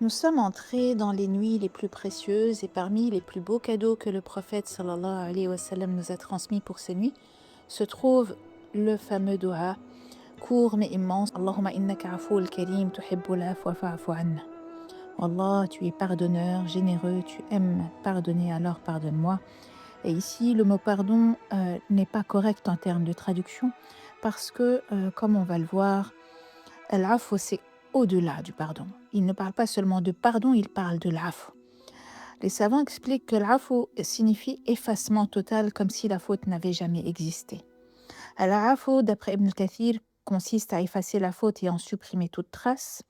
Nous sommes entrés dans les nuits les plus précieuses et parmi les plus beaux cadeaux que le prophète sallallahu alayhi wa sallam nous a transmis pour ces nuits se trouve le fameux dua court mais immense Allahumma innaka afoul karim tuhibbul afwa fa'fu anna. Allah, tu es pardonneur, généreux, tu aimes pardonner, alors pardonne-moi. Et ici, le mot pardon n'est pas correct en termes de traduction parce que, comme on va le voir, al-afw, c'est au-delà du pardon. Il ne parle pas seulement de pardon, il parle de l'afw. Les savants expliquent que l'afw signifie effacement total, comme si la faute n'avait jamais existé. Al-afw, d'après Ibn Kathir, consiste à effacer la faute et en supprimer toute trace.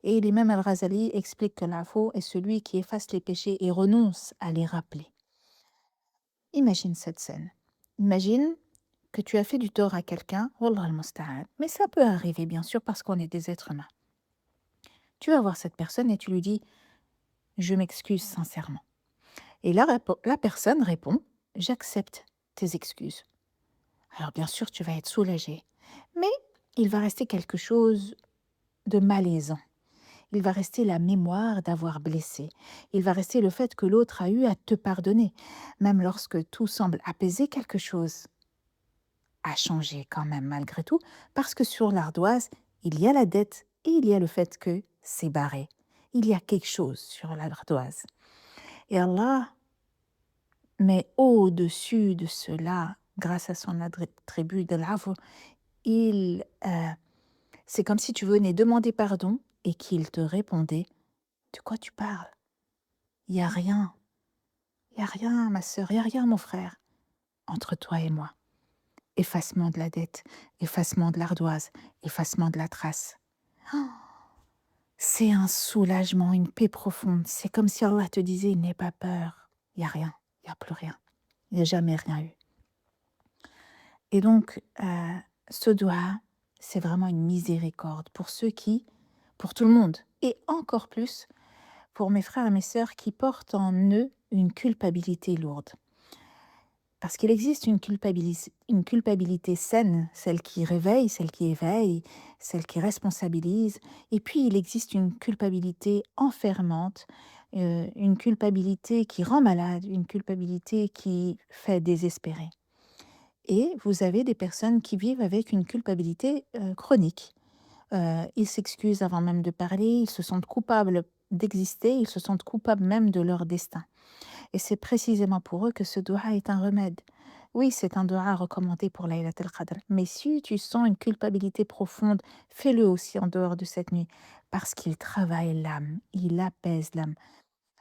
Et l'imam al-Ghazali explique que l'afw est celui qui efface les péchés et renonce à les rappeler. Imagine cette scène. Imagine que tu as fait du tort à quelqu'un, wallah al-musta'an. Mais ça peut arriver, bien sûr, parce qu'on est des êtres humains. Tu vas voir cette personne et tu lui dis: «Je m'excuse sincèrement». Et la personne répond: «J'accepte tes excuses». Alors bien sûr, tu vas être soulagé, mais il va rester quelque chose de malaisant. Il va rester la mémoire d'avoir blessé. Il va rester le fait que l'autre a eu à te pardonner. Même lorsque tout semble apaisé, quelque chose a changé quand même malgré tout, parce que sur l'ardoise, il y a la dette et il y a le fait que c'est barré. Il y a quelque chose sur l'ardoise. Et Allah, mais au-dessus de cela, grâce à son attribut de l'afw, c'est comme si tu venais demander pardon et qu'il te répondait: «De quoi tu parles? Il y a rien, il y a rien ma sœur, il y a rien mon frère, entre toi et moi». Effacement de la dette, effacement de l'ardoise, effacement de la trace. Oh, c'est un soulagement, une paix profonde. C'est comme si Allah te disait: «N'aie pas peur, il y a rien, il y a plus rien, il n'y a jamais rien eu». Et donc, ce doigt, c'est vraiment une miséricorde pour ceux qui pour tout le monde et encore plus pour mes frères et mes sœurs qui portent en eux une culpabilité lourde. Parce qu'il existe une culpabilité saine, celle qui réveille, celle qui éveille, celle qui responsabilise, et puis il existe une culpabilité enfermante, une culpabilité qui rend malade, une culpabilité qui fait désespérer. Et vous avez des personnes qui vivent avec une culpabilité, chronique. Ils s'excusent avant même de parler, ils se sentent coupables d'exister, ils se sentent coupables même de leur destin. Et c'est précisément pour eux que ce doua est un remède. Oui, c'est un doua recommandé pour Laylat al-Qadr. Mais si tu sens une culpabilité profonde, fais-le aussi en dehors de cette nuit. Parce qu'il travaille l'âme, il apaise l'âme.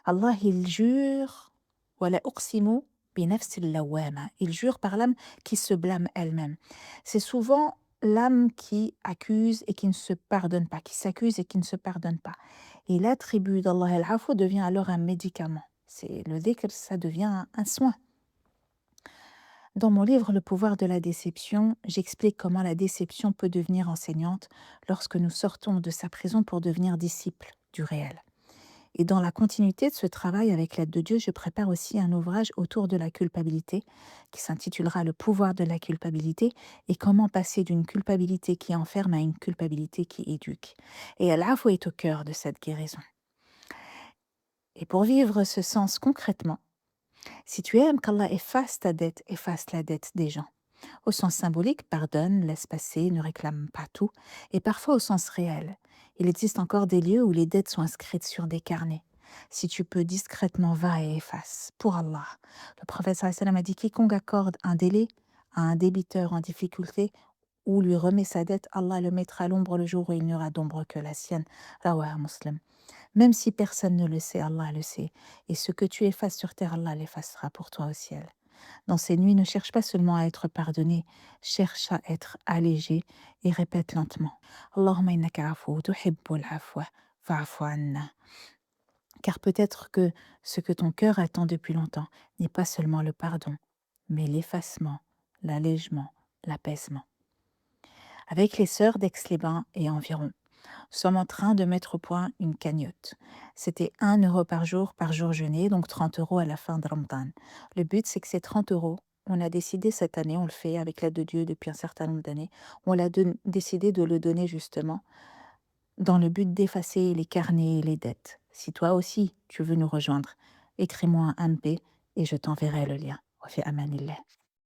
Allah, il jure, Wala uqsimu bi nafsil lawwama. Il jure par l'âme qui se blâme elle-même. C'est souvent l'âme qui accuse et qui ne se pardonne pas, qui s'accuse et qui ne se pardonne pas. Et l'attribut d'Allah al-Afu devient alors un médicament. C'est le dhikr, ça devient un soin. Dans mon livre Le pouvoir de la déception, j'explique comment la déception peut devenir enseignante lorsque nous sortons de sa prison pour devenir disciples du réel. Et dans la continuité de ce travail avec l'aide de Dieu, je prépare aussi un ouvrage autour de la culpabilité qui s'intitulera Le pouvoir de la culpabilité et comment passer d'une culpabilité qui enferme à une culpabilité qui éduque. Et Al-Afou est au cœur de cette guérison. Et pour vivre ce sens concrètement, si tu aimes qu'Allah efface ta dette, efface la dette des gens. Au sens symbolique, pardonne, laisse passer, ne réclame pas tout. Et parfois au sens réel. Il existe encore des lieux où les dettes sont inscrites sur des carnets. Si tu peux discrètement, va et efface. Pour Allah. Le prophète sallallahu alayhi wa sallam a dit: quiconque accorde un délai à un débiteur en difficulté ou lui remet sa dette, Allah le mettra à l'ombre le jour où il n'y aura d'ombre que la sienne. Rawah Muslim. Même si personne ne le sait, Allah le sait. Et ce que tu effaces sur terre, Allah l'effacera pour toi au ciel. Dans ces nuits, ne cherche pas seulement à être pardonné, cherche à être allégé et répète lentement: Allahumma innaka afu tuhibbul afwa fa'fu anna. Car peut-être que ce que ton cœur attend depuis longtemps n'est pas seulement le pardon, mais l'effacement, l'allègement, l'apaisement. Avec les sœurs d'Aix-les-Bains et environ, nous sommes en train de mettre au point une cagnotte. C'était 1 € par jour jeûné, donc 30 € à la fin de Ramadan. Le but, c'est que ces 30 €, on a décidé cette année, on le fait avec l'aide de Dieu depuis un certain nombre d'années, on a décidé de le donner justement dans le but d'effacer les carnets et les dettes. Si toi aussi tu veux nous rejoindre, écris-moi un MP et je t'enverrai le lien. Wa fi amanillah.